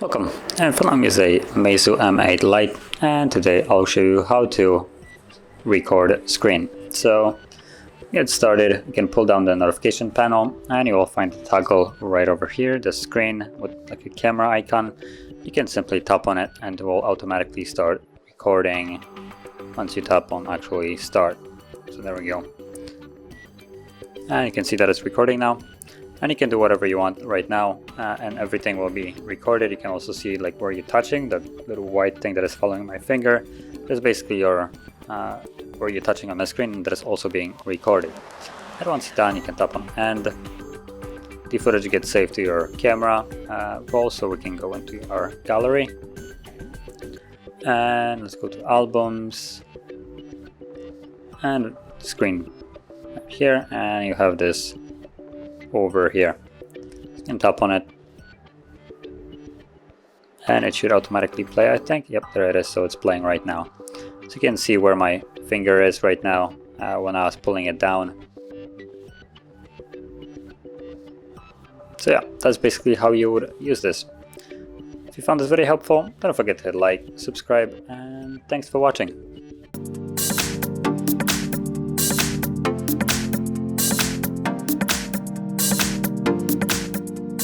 Welcome, and following is a MEIZU M8 Lite, and today I'll show you how to record screen. So get started, you can pull down the notification panel and you will find the toggle right over here, the screen with like a camera icon. You can simply tap on it and it will automatically start recording once you tap on actually start. So there we go. And you can see that it's recording now. And you can do whatever you want right now, and everything will be recorded. You can also see like where you're touching, the little white thing that is following my finger. That's basically your where you're touching on the screen, and that is also being recorded. And once you're done, you can tap on end. The footage gets saved to your camera roll, so we can go into our gallery. And let's go to albums and screen here, and you have this over here. You can tap on it and it should automatically play, I think. Yep, there it is, so it's playing right now. So you can see where my finger is right now when I was pulling it down. So yeah, that's basically how you would use this. If you found this very helpful, don't forget to hit like, subscribe, and thanks for watching.